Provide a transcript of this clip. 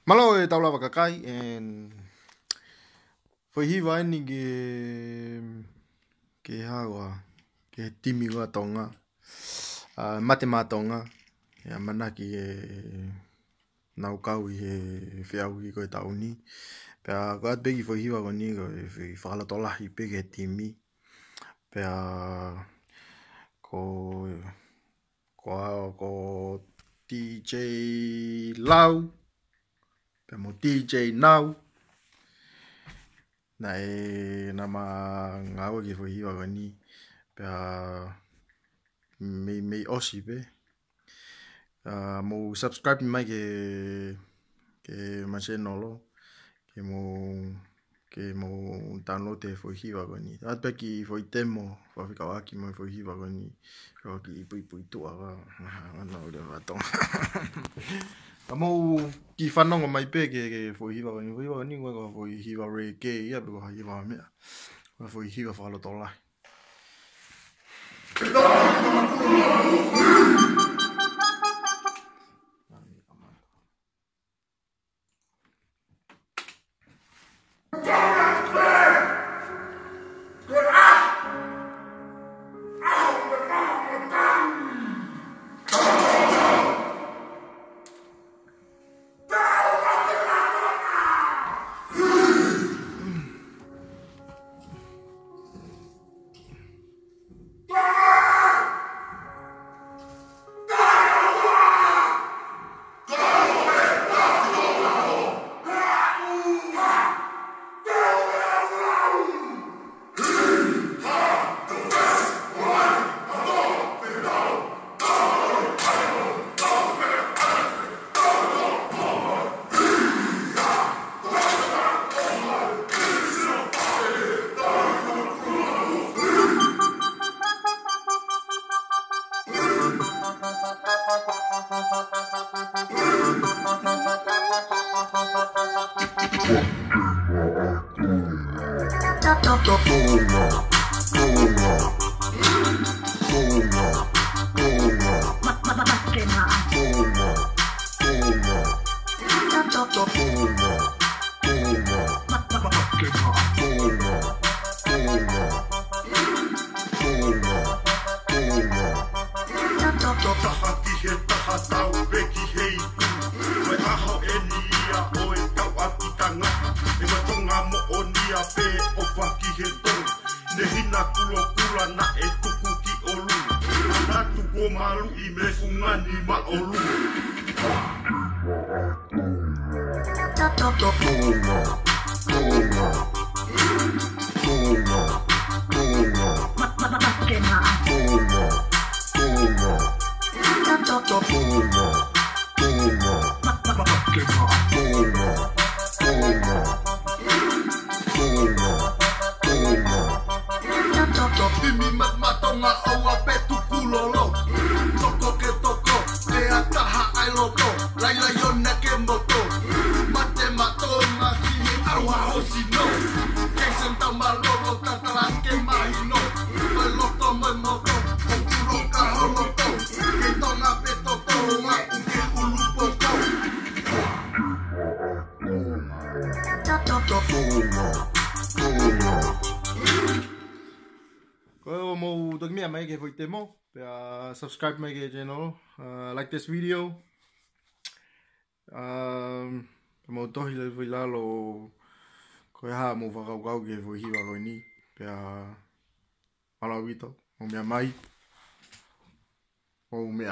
Malo e taula wakakai and foi hiwa ni ke hawa ke timi wa tonga mate matonga ya mana ki nau kau I whiau I koe tauni pea koat begi foi hiwa ko ni ko whakala tola I pege timi pea ko DJ Lau pea mo DJ Nau na nama ngawa ki foi hiwa ko ni pea me osi pe mo subscribe mai ke ma channel lo ke mo download te foi hiwa ko ni at pe ki foi temo fa fika wa ki mo foi hiwa ko ni ko ki pui tu aga na o le vato amo ki whanonga mai pe ke foi hiwa ko ni ko foi hiwa re ke ia pe ko hiwa me ko foi hiwa whakalo tola subscribe my channel like this video mo to hile vila lo ko ha mo va ga ge vo hiwa ko ni pe ala vito o me mai o me